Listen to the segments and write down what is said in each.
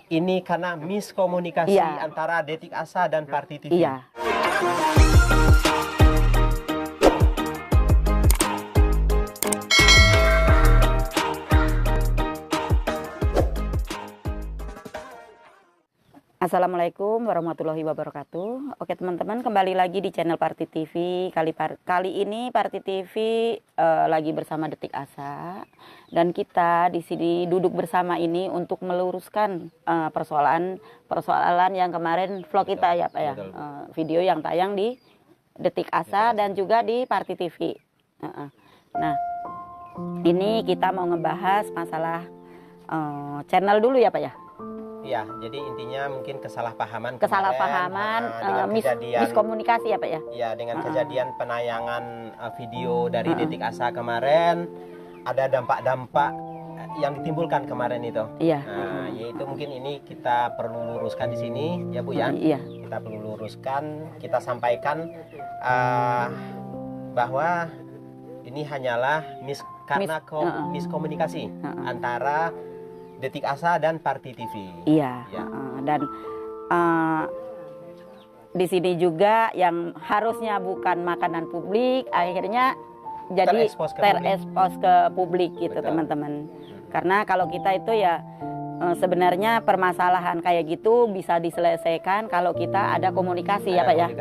Ini karena miskomunikasi antara Detik Asa dan Parti TV. Iya. Assalamualaikum warahmatullahi wabarakatuh. Oke teman-teman, kembali lagi di channel Parti TV. Kali ini Parti TV lagi bersama Detik Asa, dan kita di sini duduk bersama ini untuk meluruskan persoalan yang kemarin vlog kita ya Pak ya, video yang tayang di Detik Asa dan juga di Parti TV. Nah, ini kita mau ngebahas masalah channel dulu ya Pak ya. Ya, jadi intinya mungkin kesalahpahaman, miskomunikasi ya Pak ya. Ya, dengan kejadian penayangan video dari Detik Asa kemarin, ada dampak-dampak yang ditimbulkan kemarin itu. Iya. Nah, yaitu mungkin ini kita perlu luruskan di sini, ya Bu ya. Iya. Kita perlu luruskan, kita sampaikan bahwa ini hanyalah miskomunikasi antara Detik Asa dan Parti TV. Iya. Ya. Dan di sini juga yang harusnya bukan makanan publik akhirnya jadi terekspos ke publik gitu teman-teman. Karena kalau kita itu ya sebenarnya permasalahan kayak gitu bisa diselesaikan kalau kita ada komunikasi ya Pak ya.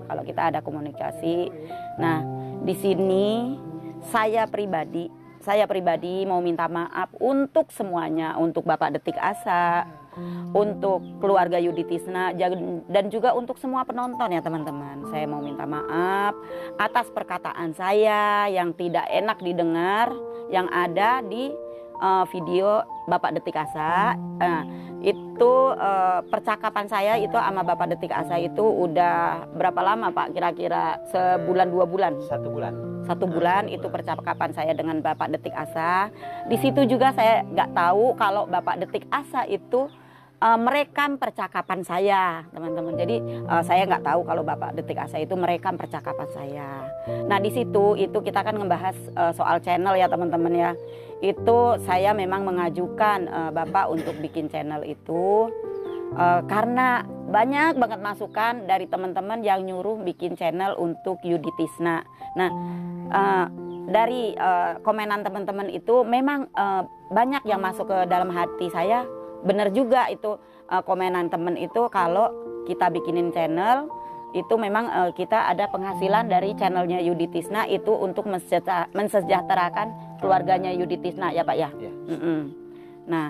Kalau kita ada komunikasi. Nah, di sini saya pribadi mau minta maaf untuk semuanya, untuk Bapak Detik Asa, untuk keluarga Yudi Tisna, dan juga untuk semua penonton ya teman-teman. Saya mau minta maaf atas perkataan saya yang tidak enak didengar yang ada di video Bapak Detik Asa. Itu percakapan saya itu sama Bapak Detik Asa itu udah berapa lama Pak? Kira-kira sebulan 2 bulan? 1 bulan. 1 bulan itu percakapan saya dengan Bapak Detik Asa. Di situ juga saya nggak tahu kalau Bapak Detik Asa itu merekam percakapan saya, teman-teman. Jadi saya nggak tahu kalau Bapak Detik Asa itu merekam percakapan saya. Nah di situ itu kita akan ngebahas soal channel ya teman-teman ya. Itu saya memang mengajukan Bapak untuk bikin channel itu karena banyak banget masukan dari teman-teman yang nyuruh bikin channel untuk Yudi Tisna. Nah dari komenan teman-teman itu memang banyak yang masuk ke dalam hati saya. Benar juga itu komenan temen itu kalau kita bikinin channel itu memang kita ada penghasilan dari channelnya Yudi Tisna itu untuk mensejahterakan keluarganya Yudi Tisna ya Pak ya. Nah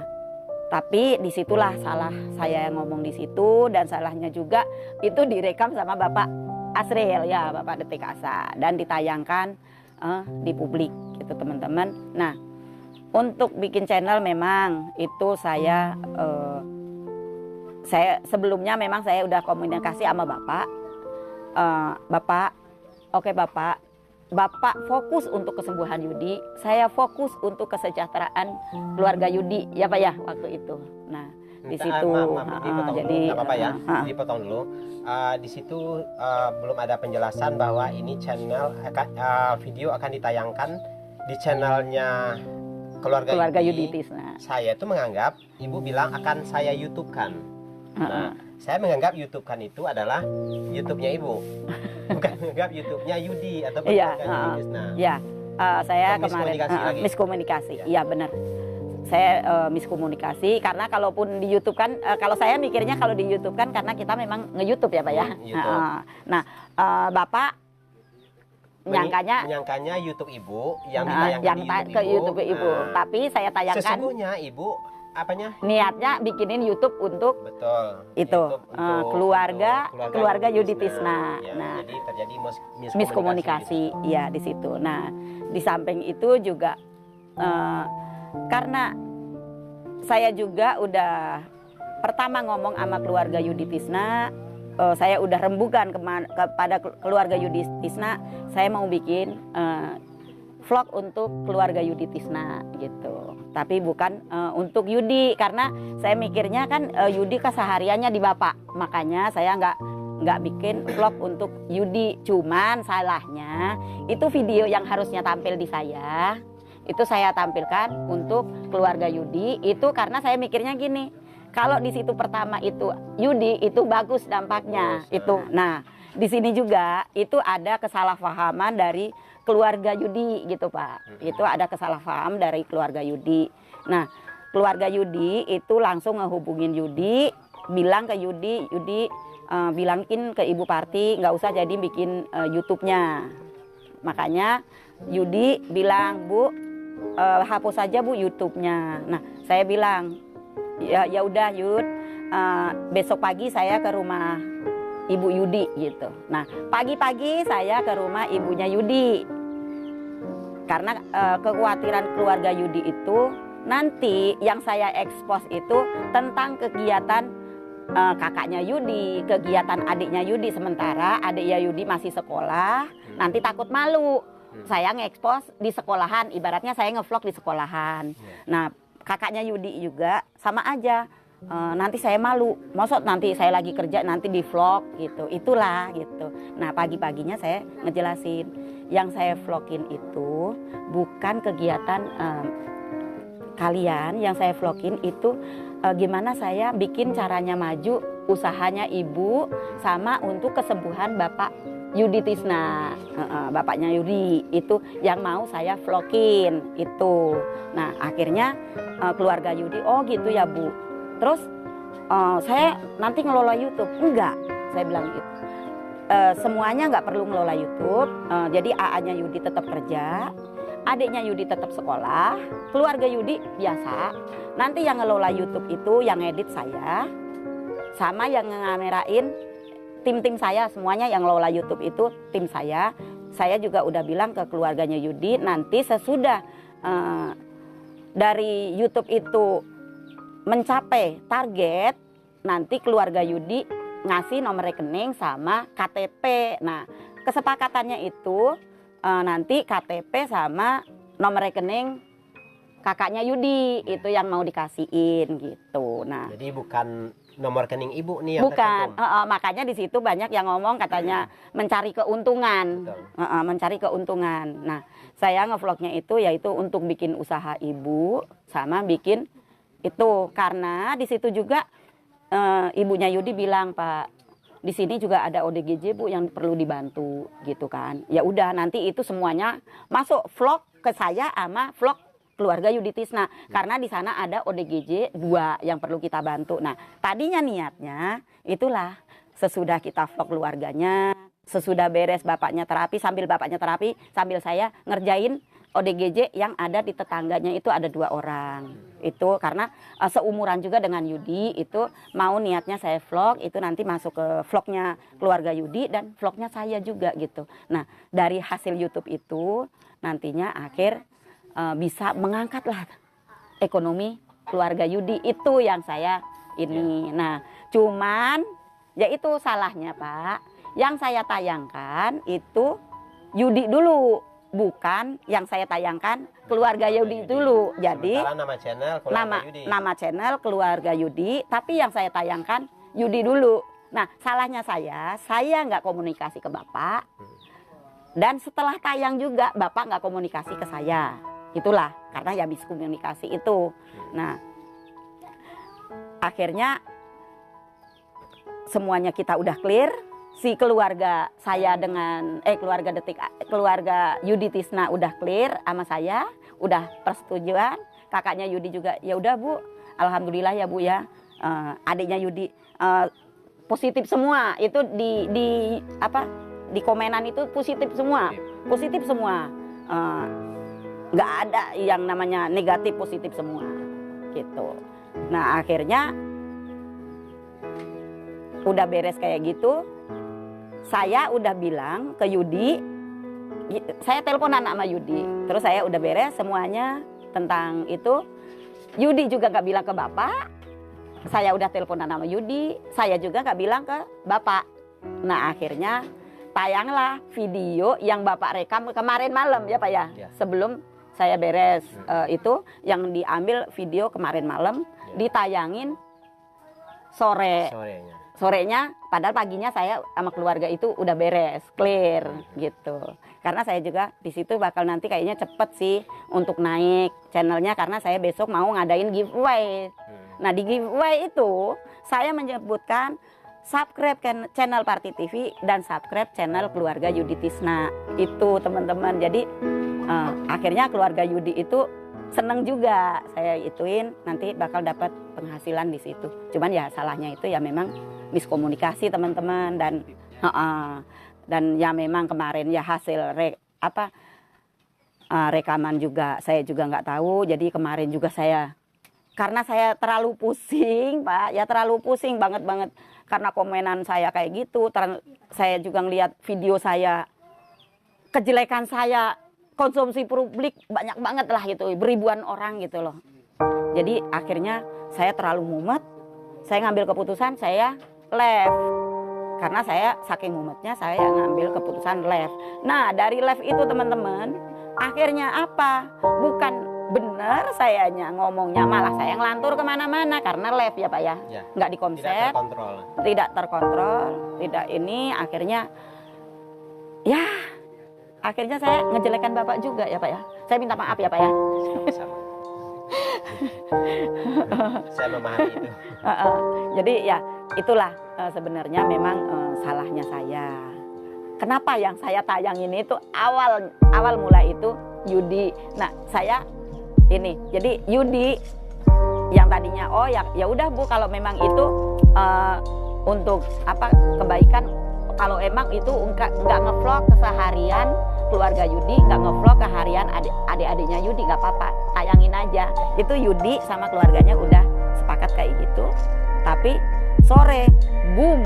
tapi disitulah salah saya yang ngomong di situ, dan salahnya juga itu direkam sama Bapak Asril ya, Bapak Detik Asa, dan ditayangkan di publik gitu teman-teman. Nah untuk bikin channel memang itu saya sebelumnya memang saya udah komunikasi sama Bapak. Bapak fokus untuk kesembuhan Yudi, saya fokus untuk kesejahteraan keluarga Yudi ya Pak ya waktu itu. Nah di situ jadi apa-apa ya, dipotong dulu. Di situ belum ada penjelasan bahwa ini channel video akan ditayangkan di channelnya keluarga Yudi Tisna. Saya itu menganggap Ibu bilang akan saya YouTube-kan. Nah, saya menganggap YouTube-kan itu adalah YouTube-nya Ibu, bukan menganggap YouTube-nya Yudi atau keluarga Yudi Tisna. Iya, saya kemarin miskomunikasi. Iya benar. Saya miskomunikasi karena kalaupun di YouTube kan, kalau saya mikirnya kalau di YouTube kan karena kita memang nge-YouTube ya Pak ya. Nah, Bapak menyangkanya YouTube Ibu yang ditayangkan ke YouTube Ibu. Tapi saya tayangkan sesungguhnya Ibu niatnya bikinin YouTube untuk keluarga Yudi Tisna. Nah, jadi terjadi miskomunikasi ya di situ. Nah, di samping itu juga karena saya juga udah pertama ngomong sama keluarga Yudi Tisna, saya udah rembukan kepada keluarga Yudi Tisna, saya mau bikin vlog untuk keluarga Yudi Tisna gitu. Tapi bukan untuk Yudi, karena saya mikirnya kan Yudi kesehariannya di Bapak, makanya saya nggak bikin vlog untuk Yudi. Cuman salahnya itu video yang harusnya tampil di saya, itu saya tampilkan untuk keluarga Yudi itu karena saya mikirnya gini. Kalau di situ pertama itu Yudi, itu bagus dampaknya itu. Nah, di sini juga itu ada kesalahpahaman dari keluarga Yudi gitu Pak. Itu ada kesalahpaham dari keluarga Yudi. Nah, keluarga Yudi itu langsung ngehubungin Yudi, bilang ke Yudi, bilangin ke Ibu Parti nggak usah jadi bikin YouTube-nya. Makanya Yudi bilang, Bu, hapus saja Bu YouTube-nya. Nah, saya bilang, ya udah Yud, besok pagi saya ke rumah Ibu Yudi gitu. Nah, pagi-pagi saya ke rumah ibunya Yudi. Karena kekhawatiran keluarga Yudi itu nanti yang saya ekspos itu tentang kegiatan kakaknya Yudi, kegiatan adiknya Yudi. Sementara adiknya Yudi masih sekolah, nanti takut malu. Saya ngekspos di sekolahan, ibaratnya saya ngevlog di sekolahan. Nah, kakaknya Yudi juga sama aja. Nanti saya malu, maksud nanti saya lagi kerja nanti di vlog gitu, itulah gitu. Nah, pagi-paginya saya ngejelasin, yang saya vlogin itu bukan kegiatan kalian, yang saya vlogin itu gimana saya bikin caranya maju usahanya ibu sama untuk kesembuhan Bapak Yudi Tisna, bapaknya Yudi itu yang mau saya vlogin itu. Nah, akhirnya keluarga Yudi, oh gitu ya Bu. Terus saya nanti ngelola YouTube, enggak, saya bilang gitu. Semuanya nggak perlu ngelola YouTube. Jadi AA-nya Yudi tetap kerja, adiknya Yudi tetap sekolah, keluarga Yudi biasa. Nanti yang ngelola YouTube itu yang edit saya, sama yang ngamerain tim saya, semuanya yang ngelola YouTube itu tim saya. Saya juga udah bilang ke keluarganya Yudi, nanti sesudah dari YouTube itu mencapai target, nanti keluarga Yudi ngasih nomor rekening sama KTP. Nah, kesepakatannya itu nanti KTP sama nomor rekening kakaknya Yudi itu yang mau dikasihin gitu. Nah, jadi bukan nomor rekening ibu nih yang bukan, makanya di situ banyak yang ngomong katanya mencari keuntungan, mencari keuntungan. Nah, saya ngevlognya itu yaitu untuk bikin usaha ibu sama bikin itu, karena di situ juga ibunya Yudi bilang, Pak, di sini juga ada ODGJ Bu yang perlu dibantu gitu kan. Ya udah, nanti itu semuanya masuk vlog ke saya sama vlog keluarga Yudi Tisna, karena di sana ada ODGJ 2 yang perlu kita bantu. Nah, tadinya niatnya itulah sesudah kita vlog keluarganya, sesudah beres bapaknya terapi, sambil bapaknya terapi, sambil saya ngerjain ODGJ yang ada di tetangganya itu ada 2 orang. Itu karena seumuran juga dengan Yudi, itu mau niatnya saya vlog, itu nanti masuk ke vlognya keluarga Yudi dan vlognya saya juga gitu. Nah, dari hasil YouTube itu nantinya bisa mengangkatlah ekonomi keluarga Yudi, itu yang saya ini. Nah, cuman ya itu salahnya Pak, yang saya tayangkan itu Yudi dulu, bukan yang saya tayangkan keluarga Yudi dulu. Jadi nama channel keluarga Yudi. Nama channel keluarga Yudi, tapi yang saya tayangkan Yudi dulu. Nah, salahnya saya nggak komunikasi ke Bapak. Dan setelah tayang juga Bapak nggak komunikasi ke saya. Itulah karena ya miskomunikasi itu. Nah, akhirnya semuanya kita udah clear. Si keluarga saya dengan keluarga Yudi Tisna udah clear sama saya, udah persetujuan. Kakaknya Yudi juga, ya udah Bu, alhamdulillah ya Bu ya. Adiknya Yudi positif semua. Itu di komenan itu positif semua. Positif semua. Nggak ada yang namanya negatif, positif semua gitu. Nah, akhirnya udah beres kayak gitu. Saya udah bilang ke Yudi, saya teleponan sama Yudi, terus saya udah beres semuanya tentang itu. Yudi juga gak bilang ke Bapak, saya udah teleponan sama Yudi, saya juga gak bilang ke Bapak. Nah, akhirnya tayanglah video yang Bapak rekam kemarin malam ya Pak ya, sebelum saya beres itu, yang diambil video kemarin malam, ditayangin sorenya, padahal paginya saya sama keluarga itu udah beres, clear gitu. Karena saya juga di situ bakal nanti kayaknya cepet sih untuk naik channelnya, karena saya besok mau ngadain giveaway. Nah, di giveaway itu saya menyebutkan subscribe channel Parti TV dan subscribe channel keluarga Yudi Tisna. Itu teman-teman. Jadi akhirnya keluarga Yudi itu seneng juga. Saya ituin nanti bakal dapat penghasilan di situ. Cuman ya salahnya itu ya memang miskomunikasi teman-teman, dan ya memang kemarin ya hasil rekaman juga saya juga nggak tahu. Jadi kemarin juga karena saya terlalu pusing Pak, ya terlalu pusing banget karena komenan saya kayak gitu. Saya juga ngelihat video saya, kejelekan saya, konsumsi publik banyak banget lah gitu, beribuan orang gitu loh. Jadi akhirnya saya terlalu mumet, saya ngambil keputusan saya left. Karena saya saking mumetnya saya ngambil keputusan left. Nah dari left itu teman-teman, akhirnya apa? Bukan benar sayanya ngomongnya, malah saya ngelantur kemana-mana karena live ya Pak ya, nggak dikonsep, tidak terkontrol, tidak ini, akhirnya saya ngejelekan Bapak juga ya Pak ya. Saya minta maaf ya Pak ya. Saya memahami itu. Jadi ya itulah sebenarnya memang salahnya saya. Kenapa yang saya tayang ini itu awal mula itu Yudi. Nah saya ini jadi Yudi yang tadinya ya udah Bu, kalau memang itu untuk kebaikan, kalau emang itu nggak ngevlog keseharian keluarga Yudi, nggak ngevlog keharian adik-adiknya Yudi, nggak apa-apa, tayangin aja. Itu Yudi sama keluarganya udah sepakat kayak gitu. Tapi sore boom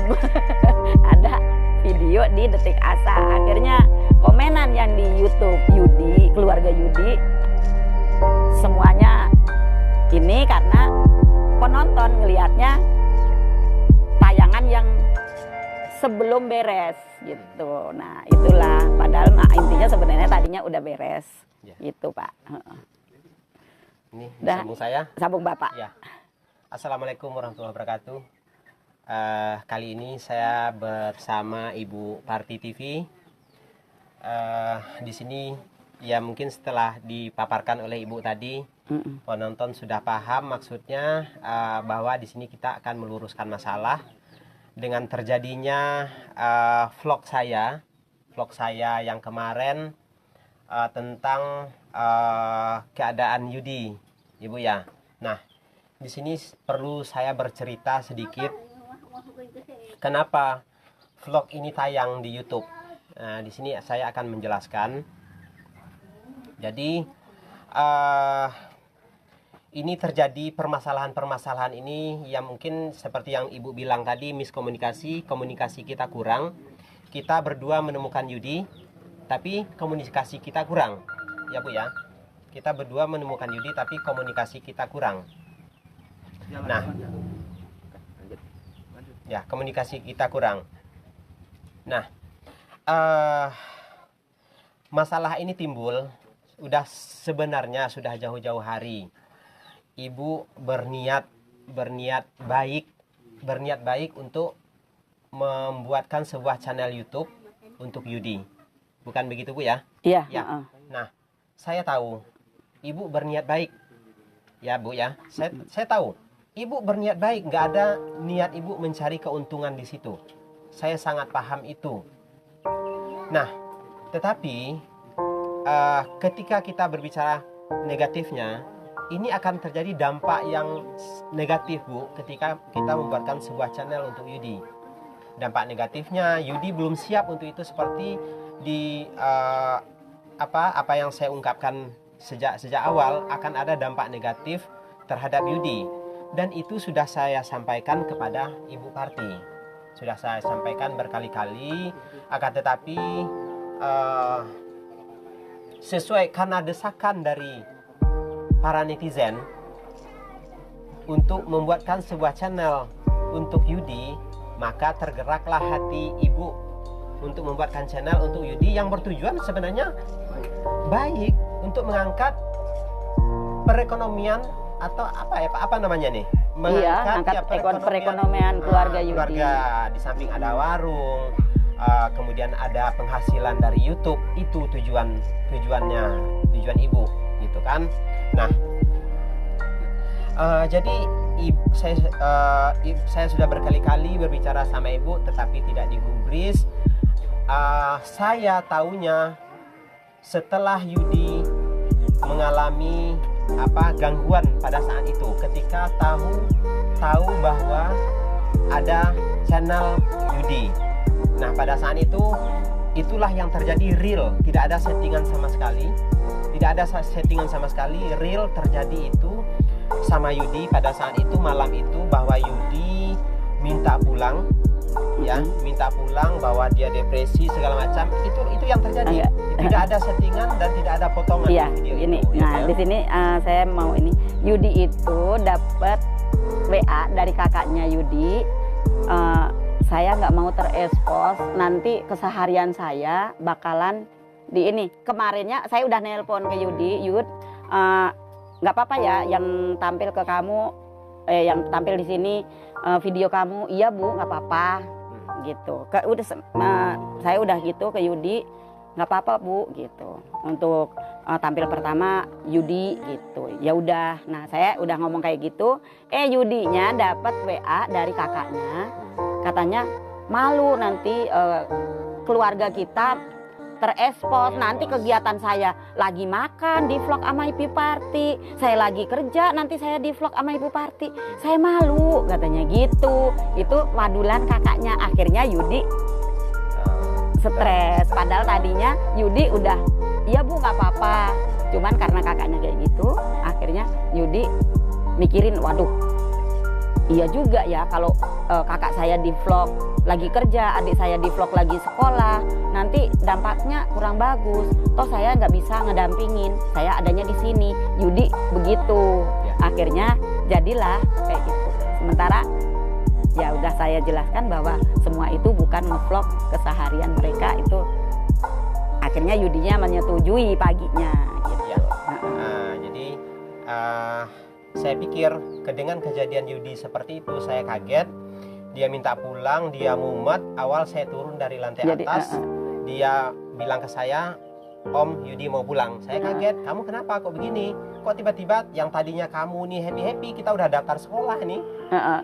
ada video di Detik Asa. Akhirnya komenan yang di YouTube Yudi, keluarga Yudi, semuanya ini karena penonton ngelihatnya tayangan yang sebelum beres gitu. Nah itulah, padahal intinya sebenarnya tadinya udah beres gitu Pak. Ini sambung saya, sambung Bapak ya. Assalamualaikum warahmatullahi wabarakatuh. Kali ini saya bersama Ibu Parti TV. Di sini ya mungkin setelah dipaparkan oleh Ibu tadi, penonton sudah paham maksudnya, bahwa di sini kita akan meluruskan masalah dengan terjadinya vlog saya yang kemarin tentang keadaan Yudi, Ibu ya. Nah, di sini perlu saya bercerita sedikit kenapa vlog ini tayang di YouTube. Nah, di sini saya akan menjelaskan. Jadi ini terjadi permasalahan ini yang mungkin seperti yang Ibu bilang tadi, miskomunikasi, komunikasi kita kurang. Kita berdua menemukan Yudi, tapi komunikasi kita kurang. Ya Bu ya. Kita berdua menemukan Yudi tapi komunikasi kita kurang. Nah, ya komunikasi kita kurang. Nah, masalah ini timbul sebenarnya sudah jauh-jauh hari. Ibu berniat baik untuk membuatkan sebuah channel YouTube untuk Yudi. Bukan begitu Bu ya? Iya. Ya. Nah, saya tahu Ibu berniat baik. Ya Bu ya. Saya tahu Ibu berniat baik, nggak ada niat Ibu mencari keuntungan di situ. Saya sangat paham itu. Nah, tetapi ketika kita berbicara negatifnya, ini akan terjadi dampak yang negatif Bu ketika kita membuatkan sebuah channel untuk Yudi. Dampak negatifnya Yudi belum siap untuk itu, seperti di apa yang saya ungkapkan sejak awal, akan ada dampak negatif terhadap Yudi, dan itu sudah saya sampaikan kepada Ibu Parti, sudah saya sampaikan berkali-kali. Akan tetapi sesuai karena desakan dari para netizen untuk membuatkan sebuah channel untuk Yudi, maka tergeraklah hati Ibu untuk membuatkan channel untuk Yudi yang bertujuan sebenarnya baik untuk mengangkat perekonomian atau apa namanya nih? Mengangkat perekonomian keluarga Yudi. Keluarga, di samping ada warung, kemudian ada penghasilan dari YouTube. Itu tujuan Ibu, gitu kan? Nah, jadi saya sudah berkali-kali berbicara sama ibu, tetapi tidak digubris. Saya tahunya setelah Yudi mengalami gangguan pada saat itu, ketika tahu bahwa ada channel Yudi. Nah, pada saat itu itulah yang terjadi real, tidak ada settingan sama sekali. Tidak ada settingan sama sekali, real terjadi itu sama Yudi pada saat itu, malam itu, bahwa Yudi minta pulang, ya, minta pulang, bahwa dia depresi segala macam. Itu yang terjadi. Tidak ada settingan dan tidak ada potongan di video ini. itu. Nah, di sini saya mau ini. Yudi itu dapat WA dari kakaknya Yudi. Saya nggak mau terekspos, nanti keseharian saya bakalan di ini. Kemarinnya saya udah nelpon ke Yudi, Yud, nggak apa-apa ya yang tampil ke kamu, yang tampil di sini video kamu, iya Bu, nggak apa-apa, gitu. Saya udah gitu ke Yudi, nggak apa-apa Bu, gitu. Untuk tampil pertama Yudi, gitu. Ya udah, nah saya udah ngomong kayak gitu. Yudinya dapat WA dari kakaknya, katanya malu nanti keluarga kita terekspos, nanti kegiatan saya lagi makan di vlog sama Ibu Parti, saya lagi kerja nanti saya di vlog sama Ibu Parti, saya malu, katanya gitu. Itu wadulan kakaknya. Akhirnya Yudi stres, padahal tadinya Yudi udah iya Bu nggak apa-apa, cuman karena kakaknya kayak gitu, akhirnya Yudi mikirin, waduh iya juga ya, kalau kakak saya di vlog lagi kerja, adik saya di vlog lagi sekolah, nanti dampaknya kurang bagus. Toh saya nggak bisa ngedampingin, saya adanya di sini. Yudi begitu. Akhirnya jadilah kayak gitu. Sementara ya udah saya jelaskan bahwa semua itu bukan ngevlog keseharian mereka itu. Akhirnya Yudinya menyetujui paginya. Gitu. Ya. Jadi saya pikir dengan kejadian Yudi seperti itu, saya kaget. Dia minta pulang, dia mumet. Awal saya turun dari lantai atas, dia bilang ke saya, Om, Yudi mau pulang. Saya kaget, kamu kenapa kok begini? Kok tiba-tiba yang tadinya kamu nih happy-happy, kita udah daftar sekolah nih,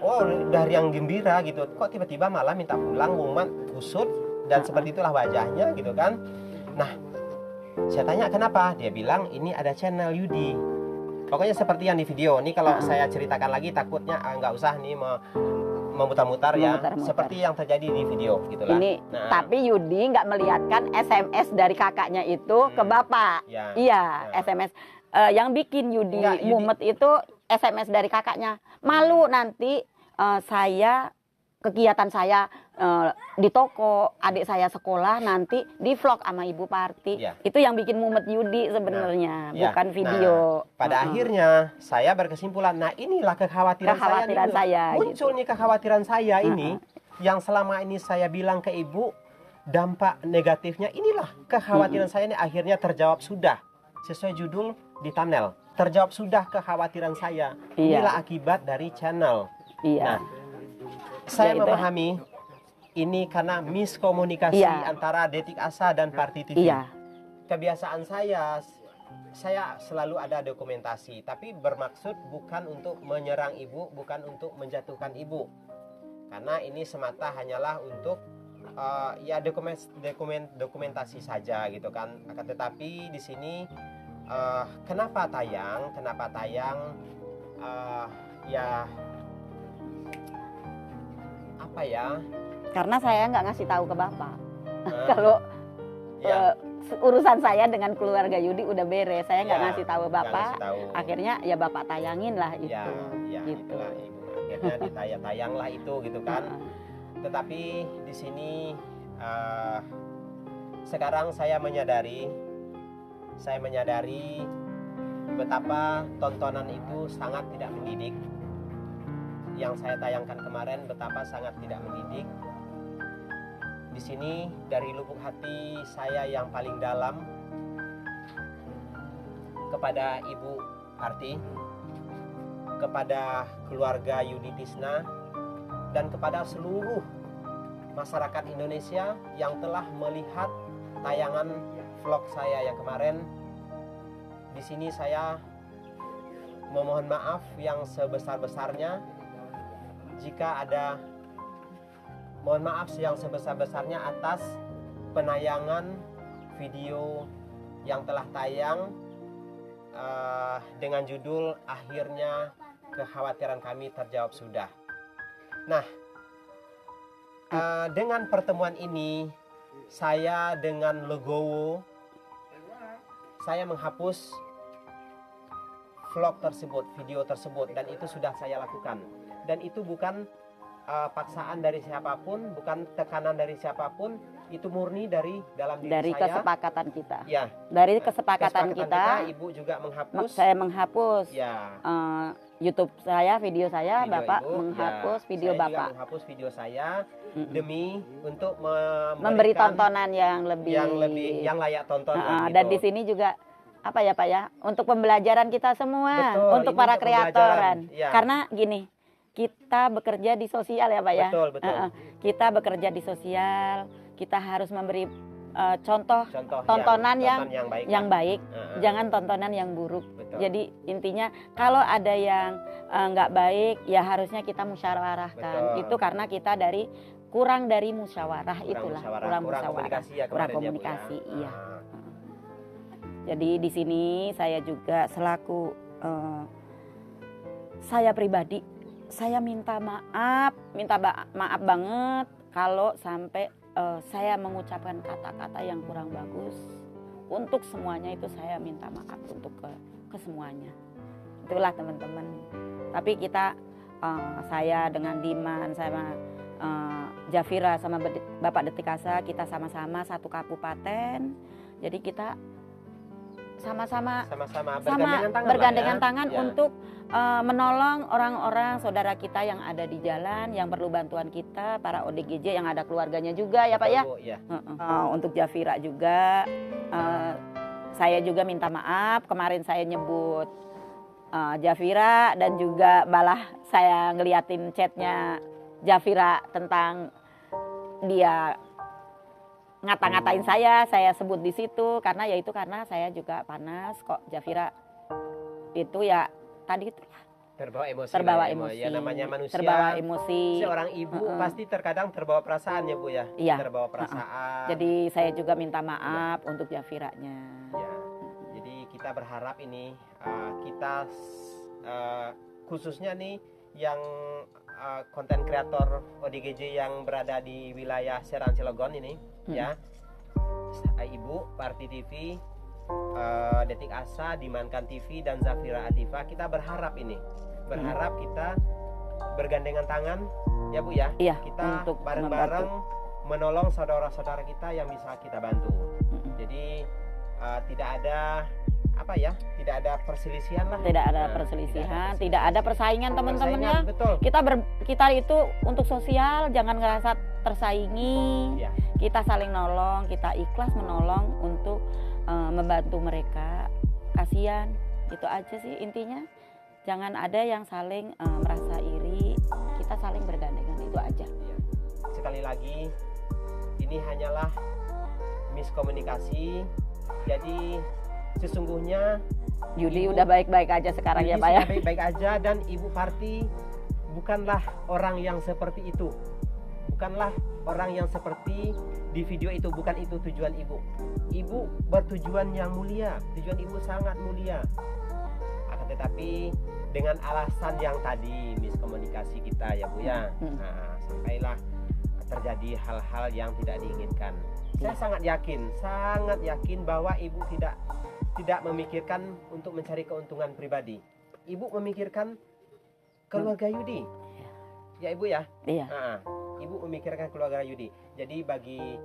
oh dari yang gembira gitu, kok tiba-tiba malah minta pulang, mumet, kusut, dan seperti itulah wajahnya gitu kan. Nah, saya tanya kenapa? Dia bilang ini ada channel Yudi. Pokoknya seperti yang di video. Ini kalau saya ceritakan lagi takutnya nggak usah nih memutar-mutar ya. Seperti yang terjadi di video gitulah. Ini tapi Yudi nggak melihatkan SMS dari kakaknya itu ke Bapak. Iya, SMS. Yang bikin Yudi mumet itu SMS dari kakaknya. Malu nanti kegiatan saya di toko, adik saya sekolah, nanti di vlog sama Ibu Parti. Itu yang bikin mumet Yudi sebenarnya, bukan video. Pada akhirnya saya berkesimpulan, nah inilah kekhawatiran saya. Muncul nih kekhawatiran saya ini, yang selama ini saya bilang ke Ibu, dampak negatifnya inilah kekhawatiran saya ini akhirnya terjawab sudah. Sesuai judul di thumbnail, terjawab sudah kekhawatiran saya. Inilah akibat dari channel. Nah, saya memahami ini karena miskomunikasi antara Detik Asa dan Parti TV. Kebiasaan saya selalu ada dokumentasi, tapi bermaksud bukan untuk menyerang Ibu, bukan untuk menjatuhkan Ibu. Karena ini semata hanyalah untuk dokumentasi saja gitu kan. Akan tetapi di sini kenapa tayang? Apa ya? Karena saya nggak ngasih tahu ke Bapak. Kalau urusan saya dengan keluarga Yudi udah beres, saya nggak ngasih tahu Bapak. Akhirnya ya Bapak tayangin lah itu. Gitu. Itulah, Ibu. Akhirnya tayang lah itu gitu kan. Tetapi di sini sekarang saya menyadari betapa tontonan itu sangat tidak mendidik. Yang saya tayangkan kemarin betapa sangat tidak mendidik. Di sini dari lubuk hati saya yang paling dalam kepada Ibu Parti, kepada keluarga Yudi Tisna, dan kepada seluruh masyarakat Indonesia yang telah melihat tayangan vlog saya yang kemarin. Di sini saya memohon maaf yang sebesar-besarnya jika ada, mohon maaf yang sebesar-besarnya atas penayangan video yang telah tayang dengan judul Akhirnya Kekhawatiran Kami Terjawab Sudah. Nah, dengan pertemuan ini saya dengan legowo saya menghapus vlog tersebut, video tersebut, dan itu sudah saya lakukan. Dan itu bukan paksaan dari siapapun, bukan tekanan dari siapapun, itu murni dari dalam diri dari saya. kesepakatan kita. Ya. Dari kesepakatan kita, Ibu juga menghapus. saya menghapus Ya. YouTube saya, video saya, Video Bapak Ibu, menghapus ya. video Saya Bapak. juga menghapus video saya demi untuk Memberi tontonan yang lebih yang layak tonton. dan di sini juga apa ya Pak ya, untuk pembelajaran kita semua, Betul, untuk ini para untuk kreatoran. pembelajaran, ya. Karena gini, kita bekerja di sosial ya Pak ya. Betul, betul. Kita bekerja di sosial, kita harus memberi contoh tontonan yang baik, jangan tontonan yang buruk. Betul. Jadi intinya kalau ada yang nggak baik, ya harusnya kita musyawarahkan. Betul. Itu karena kita kurang dari musyawarah, kurang komunikasi ya, kurang kemarin ya, Bu, ya. komunikasi, iya. Jadi di sini saya juga selaku saya pribadi, saya minta maaf banget kalau sampai saya mengucapkan kata-kata yang kurang bagus. Untuk semuanya itu saya minta maaf untuk ke semuanya. Itulah teman-teman. Tapi kita, saya dengan Diman, sama Jafira sama Bapak Detik Asa, kita sama-sama satu kabupaten. Jadi kita sama-sama bergandengan tangan ya. Untuk menolong orang-orang saudara kita yang ada di jalan, yang perlu bantuan kita, para ODGJ yang ada keluarganya juga ya Pak ya. Ya. Untuk Jafira juga, saya juga minta maaf kemarin saya nyebut Jafira, dan juga malah saya ngeliatin chatnya Jafira tentang dia ngata-ngatain saya sebut di situ karena saya juga panas kok. Jafira itu ya tadi itu terbawa emosi. Ya namanya manusia. Terbawa emosi. Seorang ibu pasti terkadang terbawa perasaan ya Bu ya. Iya. Terbawa perasaan. Jadi saya juga minta maaf untuk Jafiranya. Ya. Jadi kita berharap ini kita khususnya nih yang konten kreator ODGJ yang berada di wilayah Serang Cilegon ini ya, Ibu, Parti TV, Detik Asa, Dimankan TV, dan Zafira Atifah, kita berharap kita bergandengan tangan ya Bu ya, iya, kita untuk bareng-bareng menolong saudara-saudara kita yang bisa kita bantu. Jadi tidak ada tidak ada perselisihan lah. Tidak ada perselisihan, tidak ada persaingan teman-teman ya. Betul. Kita itu untuk sosial, jangan ngerasa tersaingi. Ya. Kita saling nolong, kita ikhlas menolong untuk membantu mereka. Kasihan, itu aja sih intinya. Jangan ada yang saling merasa iri, kita saling bergandengan, itu aja. Ya. Sekali lagi, ini hanyalah miskomunikasi. Jadi sesungguhnya Yudi udah baik-baik aja sekarang ya Pak ya. Baik-baik aja, dan Ibu Parti bukanlah orang yang seperti itu. Bukanlah orang yang seperti di video itu, bukan itu tujuan Ibu. Ibu bertujuan yang mulia, tujuan Ibu sangat mulia. Akan tetapi dengan alasan yang tadi miskomunikasi kita ya Bu ya. Nah, sampailah terjadi hal-hal yang tidak diinginkan. Saya sangat yakin bahwa Ibu tidak memikirkan untuk mencari keuntungan pribadi. Ibu memikirkan keluarga Yudi. Ya Ibu ya? Iya. Nah, Ibu memikirkan keluarga Yudi. Jadi bagi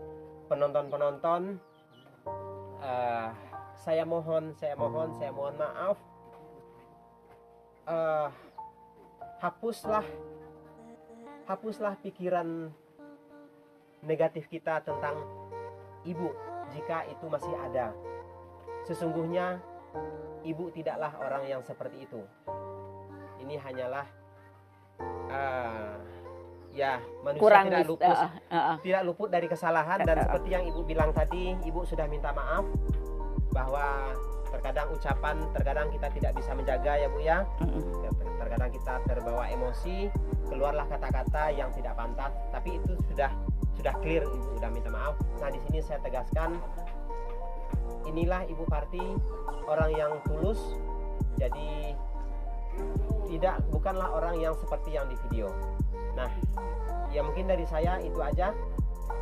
penonton-penonton, saya mohon maaf. Hapuslah pikiran negatif kita tentang Ibu jika itu masih ada. Sesungguhnya Ibu tidaklah orang yang seperti itu. Ini hanyalah manusia tidak luput dari kesalahan, dan seperti yang Ibu bilang tadi, Ibu sudah minta maaf bahwa terkadang ucapan terkadang kita tidak bisa menjaga ya Bu ya. Terkadang kita terbawa emosi, keluarlah kata-kata yang tidak pantas, tapi itu sudah clear, Ibu sudah minta maaf. Nah, di sini saya tegaskan, inilah Ibu Parti orang yang tulus, jadi bukanlah orang yang seperti yang di video. Nah, ya mungkin dari saya itu aja.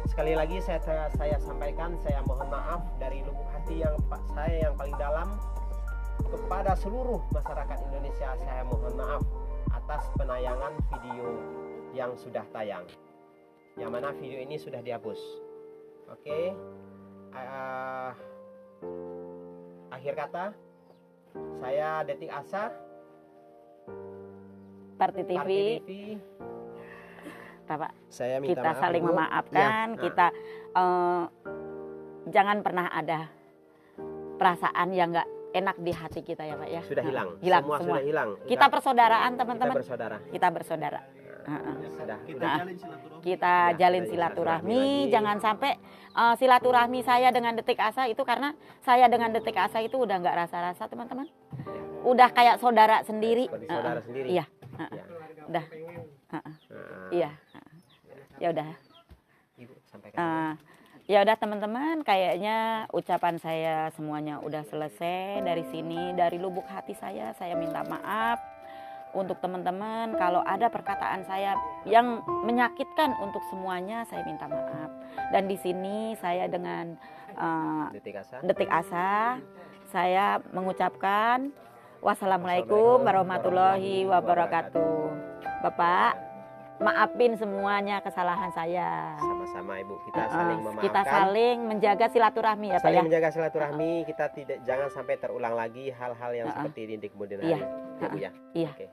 Sekali lagi saya sampaikan, saya mohon maaf dari lubuk hati saya yang paling dalam kepada seluruh masyarakat Indonesia. Saya mohon maaf atas penayangan video yang sudah tayang, yang mana video ini sudah dihapus. Oke. Akhir kata, saya Detik Asa, Parti TV. Bapak, saya minta kita maaf, saling Ibu. memaafkan, Ya, kita jangan pernah ada perasaan yang nggak enak di hati kita ya Pak ya. Sudah hilang. Hilang Semua sudah hilang. Kita persaudaraan teman-teman. Kita bersaudara. Kita bersaudara. Kita Ya, jalin kita silaturahmi. lagi. Jangan sampai silaturahmi saya dengan Detik Asa itu, karena saya dengan Detik Asa itu udah nggak rasa-rasa teman-teman. Udah kayak saudara sendiri. Seperti saudara sendiri. Iya. Ya. Udah. Iya. Ya udah. Ibu sampaikan. Ya udah teman-teman, kayaknya ucapan saya semuanya udah selesai dari sini. Dari lubuk hati saya minta maaf untuk teman-teman. Kalau ada perkataan saya yang menyakitkan untuk semuanya, saya minta maaf. Dan di sini saya dengan Detik Asa, saya mengucapkan wassalamualaikum warahmatullahi wabarakatuh. Bapak, maafin semuanya kesalahan saya. Sama-sama Ibu, kita saling memaafkan. Kita saling menjaga silaturahmi ya Pak saling ya. menjaga silaturahmi, kita jangan sampai terulang lagi hal-hal yang seperti ini di kemudian hari. Iya. Ya, Bu ya. Iya. Oke.